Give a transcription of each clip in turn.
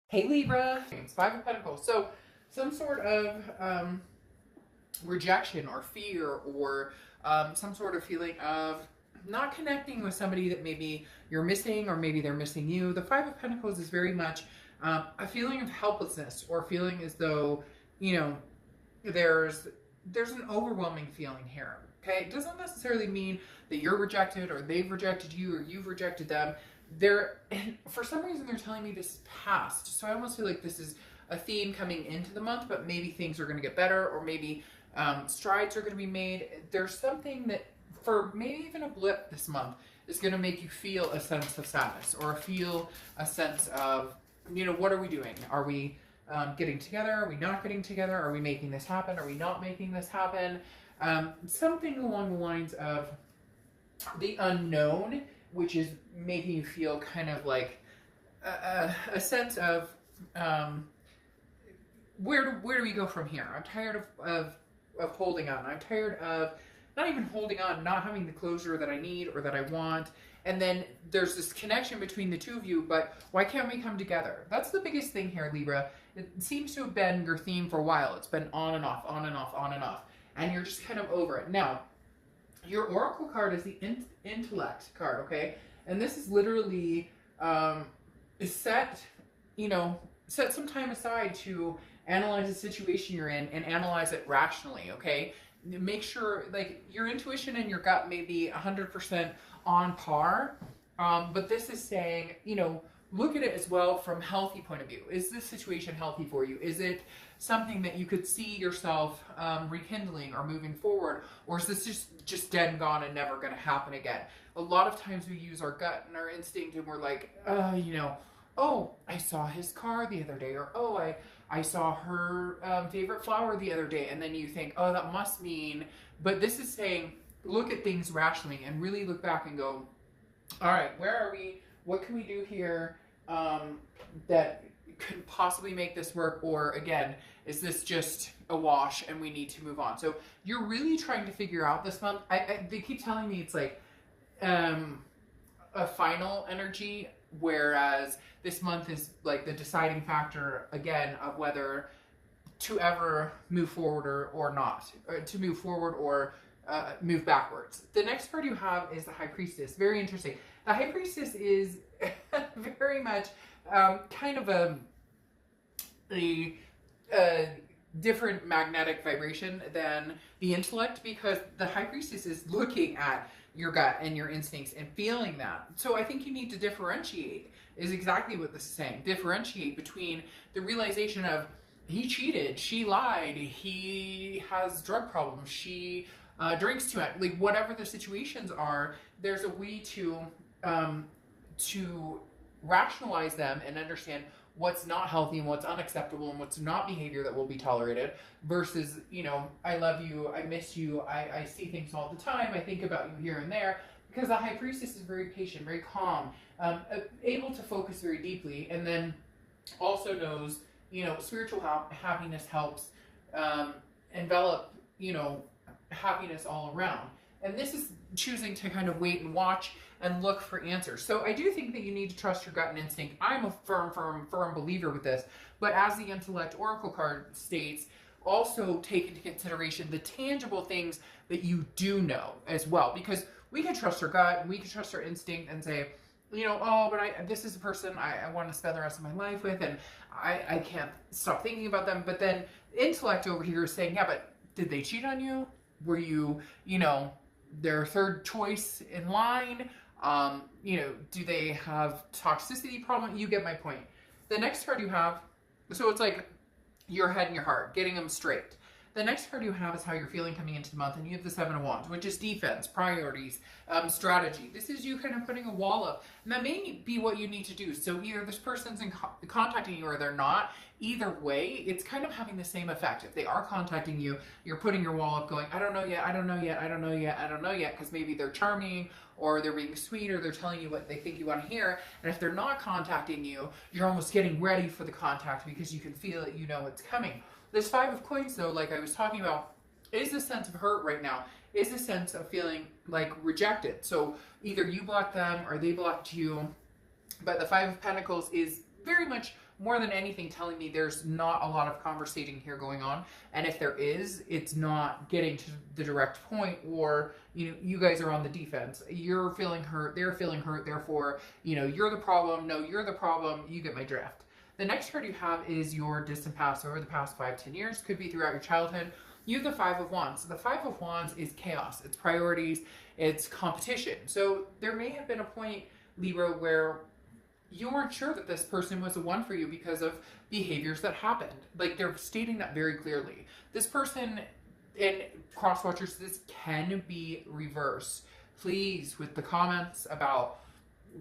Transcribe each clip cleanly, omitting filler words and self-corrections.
Hey Libra, it's Five of Pentacles. So some sort of rejection or fear or some sort of feeling of not connecting with somebody that maybe you're missing or maybe they're missing you. The Five of Pentacles is very much a feeling of helplessness or feeling as though, you know, there's an overwhelming feeling here. Okay, it doesn't necessarily mean that you're rejected or they've rejected you or you've rejected them. For some reason they're telling me this is past, so I almost feel like this is a theme coming into the month, but maybe things are going to get better, or maybe strides are going to be made. There's something that, for maybe even a blip this month, is going to make you feel a sense of sadness or feel a sense of, you know, what are we doing? Are we getting together? Are we not getting together? Are we making this happen? Are we not making this happen? Something along the lines of the unknown, which is making you feel kind of like a sense of where do we go from here? I'm tired of holding on. I'm tired of not even holding on, not having the closure that I need or that I want. And then there's this connection between the two of you, but why can't we come together? That's the biggest thing here, Libra. It seems to have been your theme for a while. It's been on and off, on and off, on and off. And you're just kind of over it. Now, your Oracle card is the intellect card, okay? And this is literally set some time aside to analyze the situation you're in and analyze it rationally, okay? Make sure, like, your intuition and your gut may be 100% on par, but this is saying, you know, look at it as well from a healthy point of view. Is this situation healthy for you? Is it something that you could see yourself rekindling or moving forward? Or is this just dead and gone and never going to happen again? A lot of times we use our gut and our instinct and we're like, oh, I saw his car the other day, or oh, I saw her favorite flower the other day. And then you think, oh, that must mean, but this is saying, look at things rationally and really look back and go, all right, where are we? What can we do here that could possibly make this work? Or again, is this just a wash and we need to move on? So you're really trying to figure out this month. They keep telling me it's like a final energy, whereas this month is like the deciding factor again of whether to ever move forward or not, or to move forward or move backwards. The next card you have is the High Priestess. Very interesting. The High Priestess is very much kind of a different magnetic vibration than the intellect, because the High Priestess is looking at your gut and your instincts and feeling that. So I think you need to differentiate, is exactly what this is saying. Differentiate between the realization of he cheated, she lied, he has drug problems, she drinks too much, like whatever the situations are, there's a way to rationalize them and understand what's not healthy and what's unacceptable and what's not behavior that will be tolerated, versus, you know, I love you, I miss you, I see things all the time, I think about you here and there, because the High Priestess is very patient, very calm, able to focus very deeply, and then also knows, you know, spiritual happiness helps envelop, you know, happiness all around. And this is choosing to kind of wait and watch and look for answers. So I do think that you need to trust your gut and instinct. I'm a firm believer with this. But as the Intellect Oracle card states, also take into consideration the tangible things that you do know as well. Because we can trust our gut, and we can trust our instinct and say, you know, oh, but this is a person I want to spend the rest of my life with, and I can't stop thinking about them. But then intellect over here is saying, yeah, but did they cheat on you? Were you, you know, their third choice in line? You know, do they have toxicity problem? You get my point. The next card you have, so it's like your head and your heart, getting them straight. The next card you have is how you're feeling coming into the month, and you have the Seven of Wands, which is defense, priorities, strategy. This is you kind of putting a wall up, and that may be what you need to do. So either this person's contacting you or they're not. Either way, it's kind of having the same effect. If they are contacting you, you're putting your wall up going, I don't know yet, I don't know yet, I don't know yet, I don't know yet, because maybe they're charming, or they're being sweet, or they're telling you what they think you want to hear. And if they're not contacting you, you're almost getting ready for the contact because you can feel it, you know it's coming. This Five of Coins, though, like I was talking about, is a sense of hurt right now, is a sense of feeling like rejected. So either you blocked them or they blocked you. But the Five of Pentacles is very much more than anything telling me there's not a lot of conversating here going on. And if there is, it's not getting to the direct point, or, you know, you guys are on the defense. You're feeling hurt. They're feeling hurt. Therefore, you know, you're the problem. No, you're the problem. You get my drift. The next card you have is your distant past over the past 5-10 years. Could be throughout your childhood. You have the Five of Wands. So the Five of Wands is chaos. It's priorities. It's competition. So there may have been a point, Libra, where you weren't sure that this person was the one for you because of behaviors that happened. Like, they're stating that very clearly. This person, and cross watchers, this can be reversed. Please, with the comments about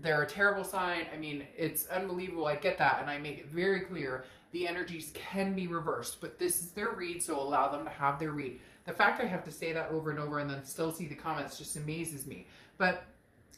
they're a terrible sign, I mean, it's unbelievable. I get that, and I make it very clear the energies can be reversed, but this is their read, so allow them to have their read. The fact I have to say that over and over and then still see the comments just amazes me. But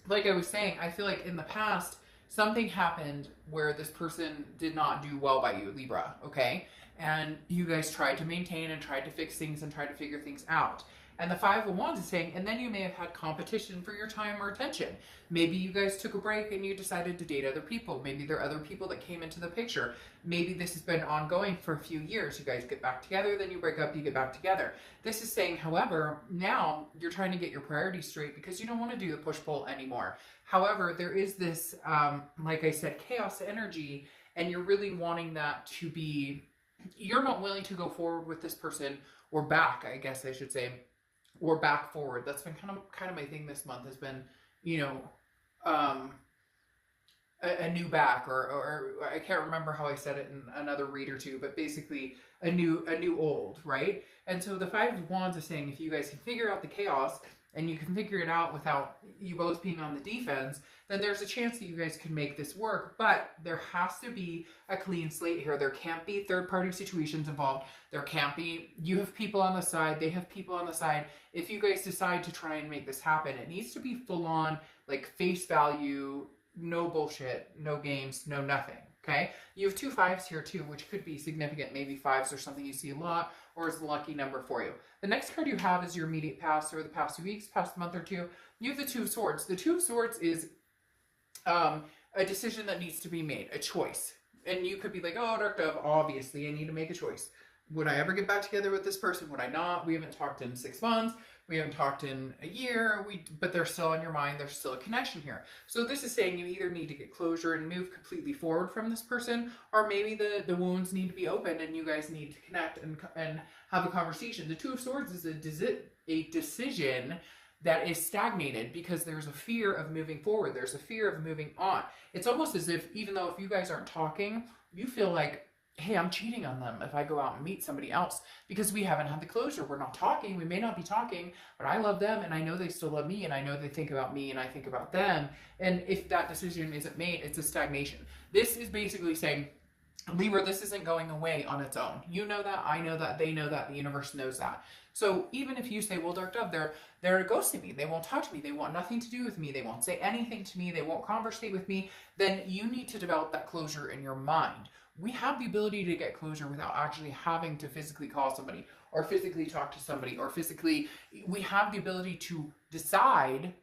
like I was saying, I feel like in the past, something happened where this person did not do well by you, Libra, okay? And you guys tried to maintain and tried to fix things and tried to figure things out. And the Five of Wands is saying, and then you may have had competition for your time or attention. Maybe you guys took a break and you decided to date other people. Maybe there are other people that came into the picture. Maybe this has been ongoing for a few years. You guys get back together, then you break up, you get back together. This is saying, however, now you're trying to get your priorities straight because you don't want to do the push-pull anymore. However, there is this, like I said, chaos energy, and you're really wanting that to be, you're not willing to go forward with this person, or back, I guess I should say, or back forward. That's been kind of my thing this month, has been, you know, a new back, or I can't remember how I said it in another read or two, but basically a new old, right? And so the Five of Wands is saying, if you guys can figure out the chaos and you can figure it out without you both being on the defense, then there's a chance that you guys can make this work. But there has to be a clean slate here. There can't be third-party situations involved. There can't be, you have people on the side, they have people on the side. If you guys decide to try and make this happen, it needs to be full-on, like, face value, no bullshit, no games, no nothing. Okay, you have two fives here too, which could be significant. Maybe fives are something you see a lot, or is a lucky number for you. The next card you have is your immediate past, or the past 2 weeks, past month or two. You have the Two of Swords. The Two of Swords is a decision that needs to be made, a choice. And you could be like, oh, Dark Dove, obviously I need to make a choice. Would I ever get back together with this person? Would I not? We haven't talked in 6 months. We haven't talked in a year, but they're still on your mind. There's still a connection here. So this is saying you either need to get closure and move completely forward from this person, or maybe the wounds need to be opened and you guys need to connect and have a conversation. The Two of Swords is a decision that is stagnated because there's a fear of moving forward. There's a fear of moving on. It's almost as if, even though if you guys aren't talking, you feel like, hey, I'm cheating on them if I go out and meet somebody else because we haven't had the closure. We're not talking. We may not be talking, but I love them and I know they still love me and I know they think about me and I think about them. And if that decision isn't made, it's a stagnation. This is basically saying, Libra, this isn't going away on its own. You know that, I know that, they know that, the universe knows that. So even if you say, well, Dark Dove, they're ghosting me, they won't talk to me, they want nothing to do with me, they won't say anything to me, they won't conversate with me, then you need to develop that closure in your mind. We have the ability to get closure without actually having to physically call somebody or physically talk to somebody or physically, we have the ability to decide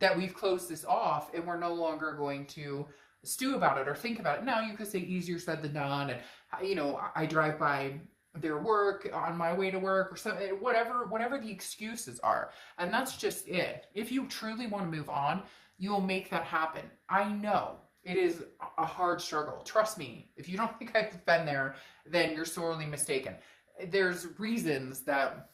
that we've closed this off and we're no longer going to stew about it or think about it. Now you could say easier said than done, and you know, I drive by their work on my way to work or something, whatever the excuses are, and that's just it. If you truly want to move on, you will make that happen. I know it is a hard struggle. Trust me, if you don't think I've been there, then you're sorely mistaken. There's reasons that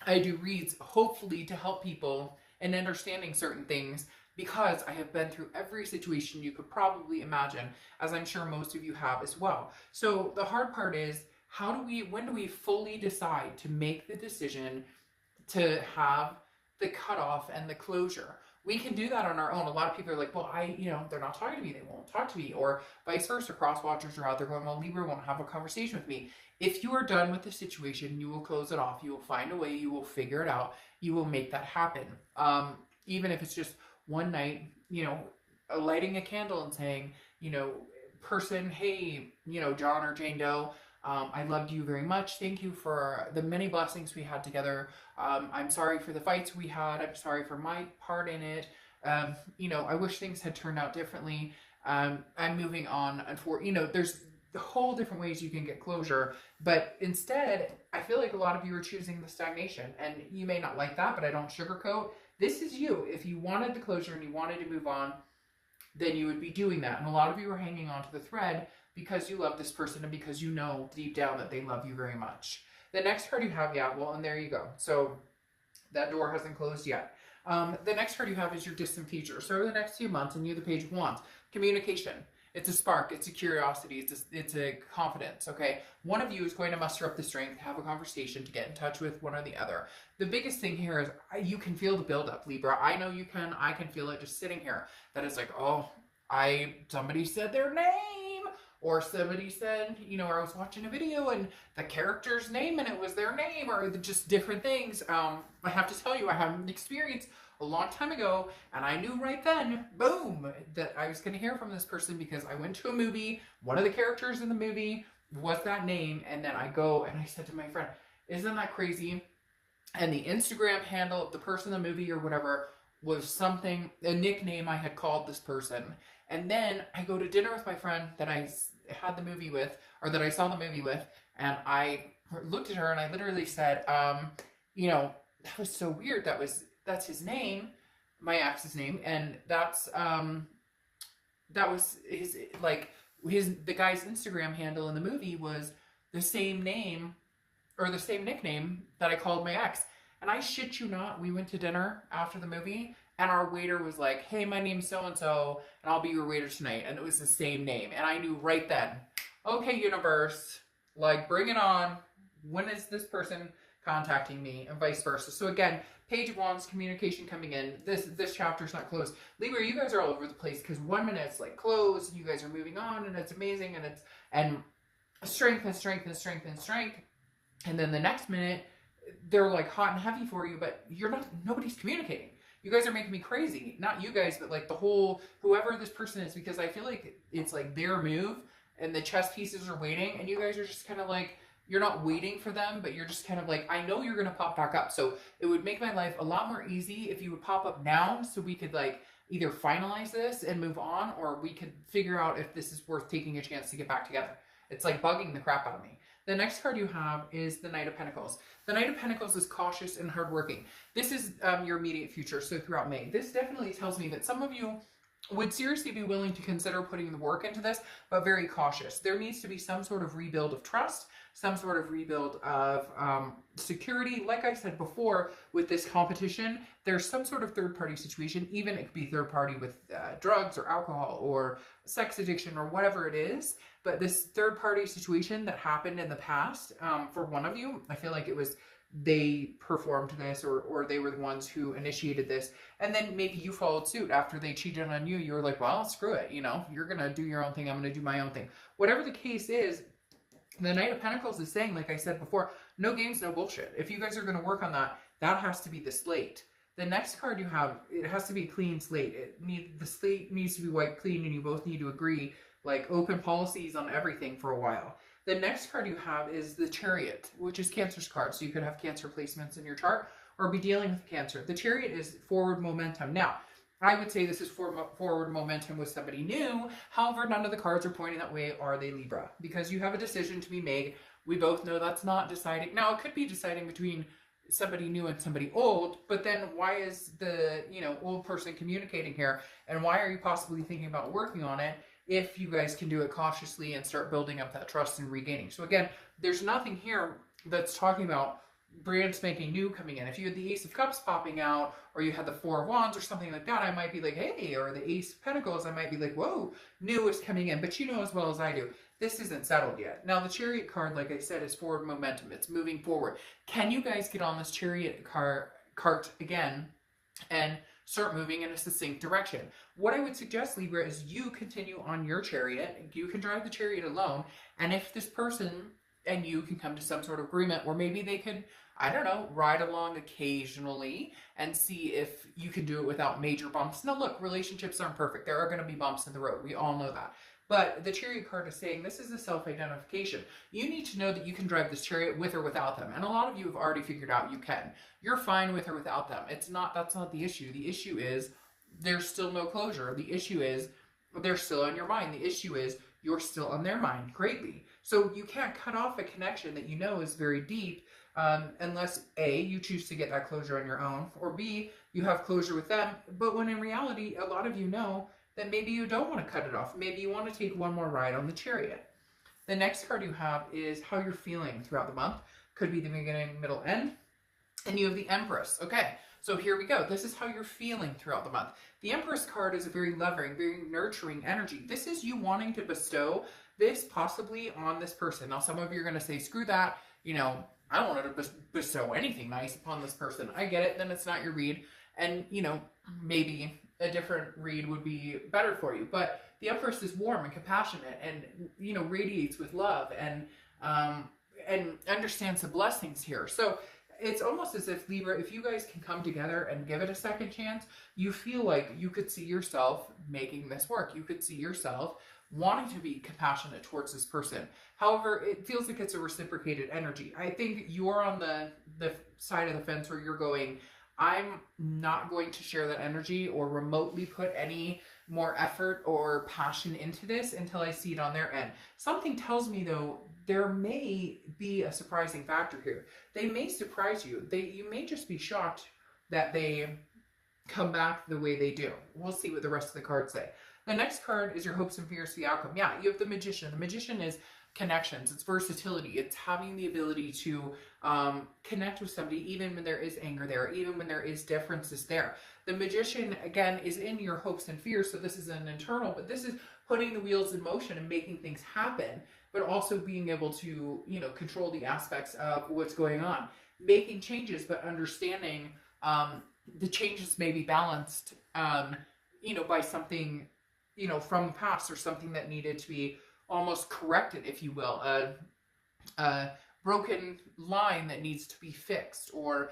I do reads, hopefully to help people in understanding certain things, because I have been through every situation you could probably imagine, as I'm sure most of you have as well. So the hard part is, when do we fully decide to make the decision to have the cutoff and the closure? We can do that on our own. A lot of people are like, well, they're not talking to me, they won't talk to me, or vice versa. Cross watchers are out there going, well, Libra won't have a conversation with me. If you are done with the situation, you will close it off. You will find a way, you will figure it out, you will make that happen. Even if it's just one night, lighting a candle and saying, person, hey, John or Jane Doe, I loved you very much. Thank you for the many blessings we had together. I'm sorry for the fights we had. I'm sorry for my part in it. I wish things had turned out differently. I'm moving on. There's the whole different ways you can get closure. But instead, I feel like a lot of you are choosing the stagnation, and you may not like that, but I don't sugarcoat. This is you. If you wanted the closure and you wanted to move on, then you would be doing that. And a lot of you are hanging on to the thread because you love this person and because you know deep down that they love you very much. The next card you have, yeah, well, and there you go. So that door hasn't closed yet. The next card you have is your distant future. So over the next few months, and you're the Page of Wands, communication. It's a spark. It's a curiosity. It's a confidence, okay? One of you is going to muster up the strength to have a conversation, to get in touch with one or the other. The biggest thing here is you can feel the buildup, Libra. I know you can. I can feel it just sitting here. That is like, oh, somebody said their name. Or somebody said, you know, or I was watching a video and the character's name and it was their name, or just different things. I have to tell you, I had an experience a long time ago, and I knew right then, boom, that I was going to hear from this person because I went to a movie. One of the characters in the movie was that name, and then I go and I said to my friend, isn't that crazy? And the Instagram handle of the person in the movie or whatever was something, a nickname I had called this person. And then I go to dinner with my friend that I had the movie with, or that I saw the movie with, and I looked at her and I literally said, you know, that was so weird. That's his name, my ex's name, and that was his, like, the guy's Instagram handle in the movie was the same name, or the same nickname that I called my ex. And I shit you not, we went to dinner after the movie, and our waiter was like, hey, my name's so-and-so, and I'll be your waiter tonight. And it was the same name. And I knew right then, okay, universe, like, bring it on. When is this person contacting me? And vice versa. So again, Page of Wands, communication coming in. This chapter's not closed. Libra, you guys are all over the place because 1 minute it's like closed, and you guys are moving on, and it's amazing, and strength and strength and strength and strength. And then the next minute, they're like hot and heavy for you, but nobody's communicating. You guys are making me crazy. Not you guys, but like the whole, whoever this person is, because I feel like it's like their move and the chess pieces are waiting, and you guys are just kind of like, you're not waiting for them, but you're just kind of like, I know you're going to pop back up. So it would make my life a lot more easy if you would pop up now, so we could like either finalize this and move on, or we could figure out if this is worth taking a chance to get back together. It's like bugging the crap out of me. The next card you have is the Knight of Pentacles. The Knight of Pentacles is cautious and hardworking. This is your immediate future, so throughout May. This definitely tells me that some of you would seriously be willing to consider putting the work into this, but very cautious. There needs to be some sort of rebuild of trust, some sort of rebuild of security. Like I said before, with this competition, there's some sort of third-party situation. Even it could be third-party with drugs or alcohol or sex addiction or whatever it is. But this third-party situation that happened in the past, for one of you, I feel like it was they performed this, or they were the ones who initiated this, and then maybe you followed suit after they cheated on you. You were like, well, screw it, you know, you're gonna do your own thing, I'm gonna do my own thing. Whatever the case is, the Knight of Pentacles is saying, like I said before, no games, no bullshit. If you guys are gonna work on that, that has to be the slate. The next card you have, it has to be a clean slate. The slate needs to be wiped clean, and you both need to agree, like, open policies on everything for a while. The next card you have is the Chariot, which is Cancer's card. So you could have Cancer placements in your chart or be dealing with Cancer. The Chariot is forward momentum. Now, I would say this is forward momentum with somebody new. However, none of the cards are pointing that way. Are they, Libra? Because you have a decision to be made. We both know that's not deciding. Now, it could be deciding between somebody new and somebody old, but then why is the, you know, old person communicating here? And why are you possibly thinking about working on it if you guys can do it cautiously and start building up that trust and regaining? So again, there's nothing here that's talking about brand spanking new coming in. If you had the Ace of Cups popping out, or you had the Four of Wands or something like that, I might be like, hey, or the Ace of Pentacles, I might be like, whoa, new is coming in. But you know as well as I do, this isn't settled yet. Now, the Chariot card, like I said, is forward momentum. It's moving forward. Can you guys get on this Chariot cart again and start moving in a succinct direction? What I would suggest, Libra, is you continue on your Chariot. You can drive the Chariot alone. And if this person and you can come to some sort of agreement where maybe they could, I don't know, ride along occasionally and see if you can do it without major bumps. Now, look, relationships aren't perfect. There are going to be bumps in the road. We all know that. But the Chariot card is saying this is a self-identification. You need to know that you can drive this Chariot with or without them. And a lot of you have already figured out you can. You're fine with or without them. That's not the issue. The issue is there's still no closure. The issue is they're still on your mind. The issue is you're still on their mind greatly. So you can't cut off a connection that you know is very deep unless A, you choose to get that closure on your own, or B, you have closure with them. But when in reality, a lot of you know that maybe you don't want to cut it off. Maybe you want to take one more ride on the chariot. The next card you have is how you're feeling throughout the month. Could be the beginning, middle, end. And you have the Empress. Okay, so here we go. This is how you're feeling throughout the month. The Empress card is a very loving, very nurturing energy. This is you wanting to bestow this possibly on this person. Now, some of you are going to say, screw that. You know, I don't want to bestow anything nice upon this person. I get it. Then it's not your read. And, you know, maybe a different read would be better for you. But the Empress is warm and compassionate and, you know, radiates with love and understands the blessings here. So it's almost as if, Libra, if you guys can come together and give it a second chance, you feel like you could see yourself making this work. You could see yourself wanting to be compassionate towards this person. However, it feels like it's a reciprocated energy. I think you're on the side of the fence where you're going, I'm not going to share that energy or remotely put any more effort or passion into this until I see it on their end. Something tells me, though, there may be a surprising factor here. They may surprise you. You may just be shocked that they come back the way they do. We'll see what the rest of the cards say. The next card is your hopes and fears for the outcome. Yeah, you have the Magician. The Magician is connections. It's versatility. It's having the ability to connect with somebody even when there is anger there, even when there is differences there. The Magician, again, is in your hopes and fears. So this is an internal, but this is putting the wheels in motion and making things happen, but also being able to, you know, control the aspects of what's going on. Making changes, but understanding the changes may be balanced, you know, by something, you know, from the past or something that needed to be almost corrected, if you will, a broken line that needs to be fixed, or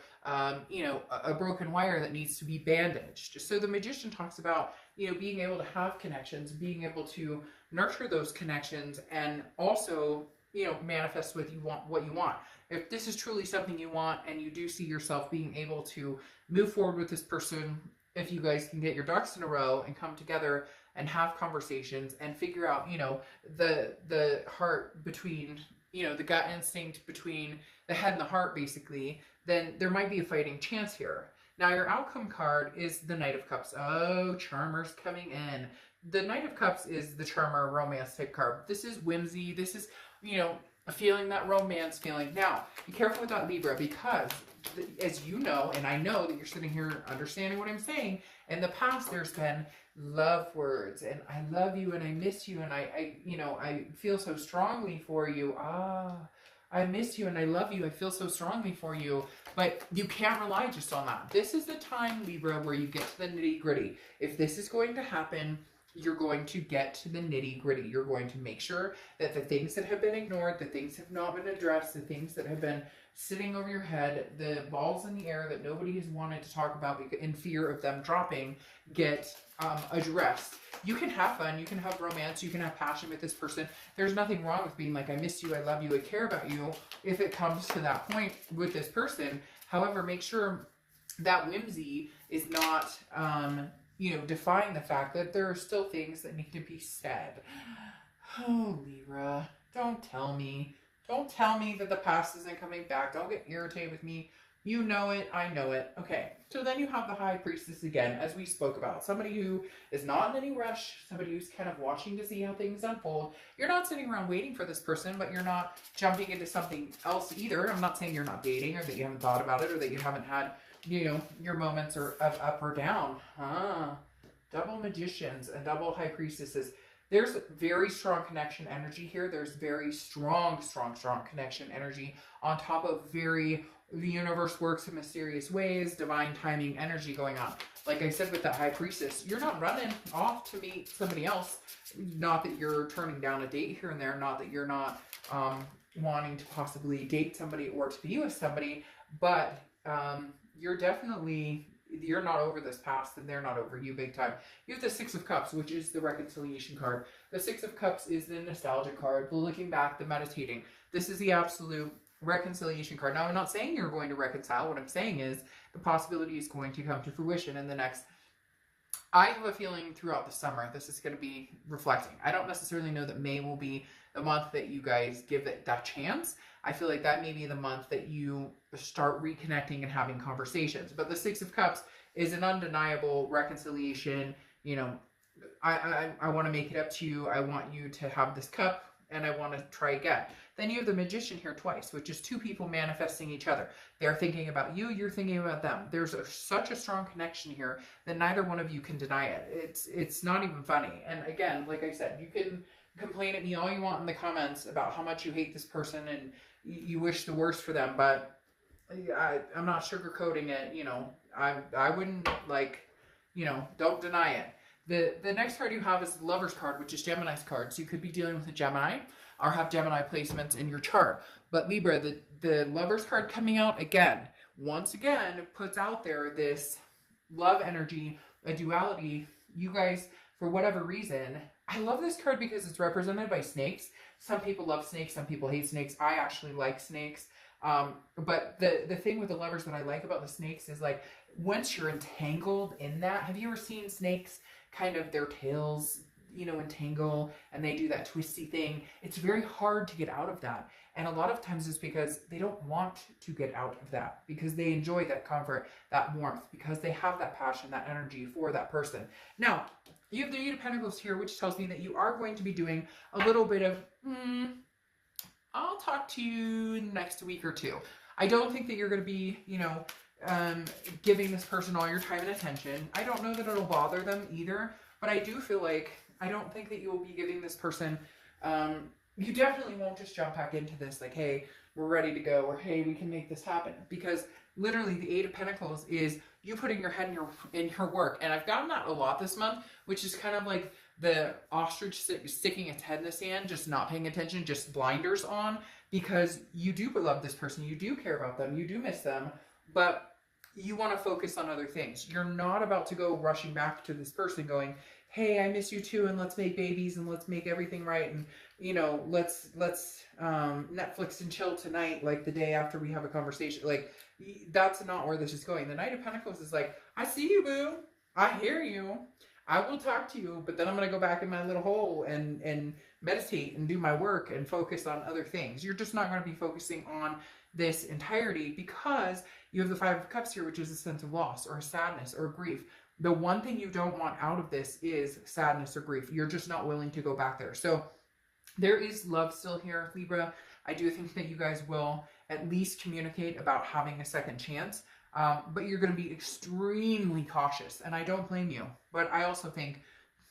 you know, a broken wire that needs to be bandaged. So the Magician talks about, you know, being able to have connections, being able to nurture those connections, and also, you know, manifest what you want. If this is truly something you want and you do see yourself being able to move forward with this person, if you guys can get your ducks in a row and come together and have conversations and figure out, you know, the heart between, you know, the gut instinct between the head and the heart, basically, then there might be a fighting chance here. Now, your outcome card is the Knight of Cups. Oh, Charmer's coming in. The Knight of Cups is the Charmer romance type card. This is whimsy. This is, you know, a feeling, that romance feeling. Now, be careful with that, Libra, because as you know, and I know that you're sitting here understanding what I'm saying, in the past there's been love words and I love you and I miss you and I you know, I feel so strongly for you. I miss you and I love you. I feel so strongly for you. But you can't rely just on that. This is the time, Libra, where you get to the nitty gritty. If this is going to happen, you're going to get to the nitty gritty. You're going to make sure that the things that have been ignored, the things that have not been addressed, the things that have been sitting over your head, the balls in the air that nobody has wanted to talk about in fear of them dropping, get addressed. You can have fun, you can have romance, you can have passion with this person. There's nothing wrong with being like, I miss you, I love you, I care about you, if it comes to that point with this person. However, make sure that whimsy is not you know, defying the fact that there are still things that need to be said. Oh, Libra, don't tell me. Don't tell me that the past isn't coming back. Don't get irritated with me. You know it. I know it. Okay. So then you have the High Priestess again, as we spoke about. Somebody who is not in any rush. Somebody who's kind of watching to see how things unfold. You're not sitting around waiting for this person, but you're not jumping into something else either. I'm not saying you're not dating or that you haven't thought about it or that you haven't had, you know, your moments of up or down. Double Magicians and double High Priestesses. There's very strong connection energy here. There's very strong connection energy on top of very, the universe works in mysterious ways, divine timing energy going on. Like I said with that High Priestess, you're not running off to meet somebody else. Not that you're turning down a date here and there. Not that you're not wanting to possibly date somebody or to be with somebody. But you're definitely... You're not over this past and they're not over you big time. You have the Six of Cups, which is the reconciliation card. The Six of Cups is the nostalgia card, the looking back, the meditating. This is the absolute reconciliation card. Now, I'm not saying you're going to reconcile. What I'm saying is the possibility is going to come to fruition in the next I have a feeling throughout the summer this is going to be reflecting. I don't necessarily know that May will be the month that you guys give it that chance. I feel like that may be the month that you start reconnecting and having conversations. But the Six of Cups is an undeniable reconciliation. You know, I want to make it up to you. I want you to have this cup and I want to try again. Then you have the Magician here twice, which is two people manifesting each other. They're thinking about you, you're thinking about them. There's such a strong connection here that neither one of you can deny it. It's not even funny. And again, like I said, you can complain at me all you want in the comments about how much you hate this person and you wish the worst for them, but I'm not sugarcoating it. You know, I wouldn't, like, you know, don't deny it. The next card you have is the Lover's card, which is Gemini's card. So you could be dealing with a Gemini or have Gemini placements in your chart. But Libra, the Lover's card coming out again, once again, puts out there this love energy, a duality. You guys, for whatever reason, I love this card because it's represented by snakes. Some people love snakes, some people hate snakes. I actually like snakes. But the thing with the Lovers that I like about the snakes is, like, once you're entangled in that, have you ever seen snakes kind of their tails, you know, entangle and they do that twisty thing? It's very hard to get out of that. And a lot of times it's because they don't want to get out of that, because they enjoy that comfort, that warmth, because they have that passion, that energy for that person. Now, you have the Eight of Pentacles here, which tells me that you are going to be doing a little bit of, I'll talk to you next week or two. I don't think that you're going to be, you know, giving this person all your time and attention. I don't know that it'll bother them either, but I do feel like, I don't think that you will be giving this person, you definitely won't just jump back into this like, hey, we're ready to go, or hey, we can make this happen. Because literally the Eight of Pentacles is you putting your head in your work. And I've gotten that a lot this month, which is kind of like the ostrich sticking its head in the sand, just not paying attention, just blinders on, because you do love this person, you do care about them, you do miss them, but you want to focus on other things. You're not about to go rushing back to this person going, hey, I miss you too, and let's make babies and let's make everything right, and, you know, let's Netflix and chill tonight, like the day after we have a conversation. Like, that's not where this is going. The Knight of Pentacles is like, I see you, boo. I hear you. I will talk to you, but then I'm going to go back in my little hole and meditate and do my work and focus on other things. You're just not going to be focusing on this entirety because you have the Five of Cups here, which is a sense of loss or sadness or grief. The one thing you don't want out of this is sadness or grief. You're just not willing to go back there. So there is love still here, Libra. I do think that you guys will at least communicate about having a second chance. But you're going to be extremely cautious, and I don't blame you. But I also think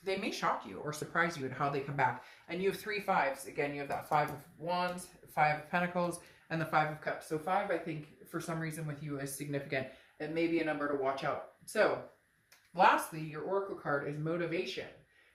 they may shock you or surprise you in how they come back. And you have three fives. Again, you have that Five of Wands, Five of Pentacles, and the Five of Cups. So five, I think, for some reason with you is significant. It may be a number to watch out. So lastly, your Oracle card is Motivation.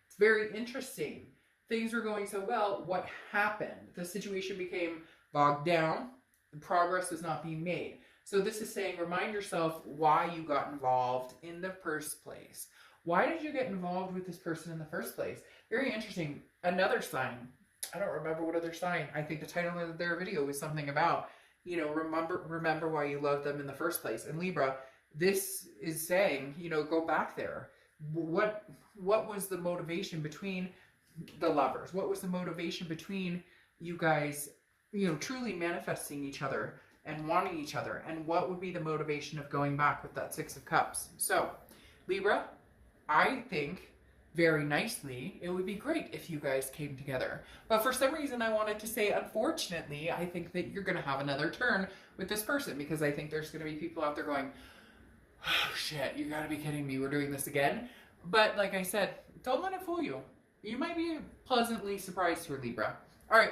It's very interesting. Things were going so well. What happened? The situation became bogged down. The progress was not being made. So this is saying, remind yourself why you got involved in the first place. Why did you get involved with this person in the first place? Very interesting. Another sign. I don't remember what other sign. I think the title of their video was something about, you know, remember why you loved them in the first place. And Libra, this is saying, you know, go back there. What was the motivation between the lovers? What was the motivation between you guys, you know, truly manifesting each other and wanting each other? And what would be the motivation of going back with that Six of Cups? So, Libra, I think very nicely, it would be great if you guys came together. But for some reason, I wanted to say, unfortunately, I think that you're going to have another turn with this person, because I think there's going to be people out there going, oh, shit, you got to be kidding me. We're doing this again. But like I said, don't let it fool you. You might be pleasantly surprised here, Libra. All right,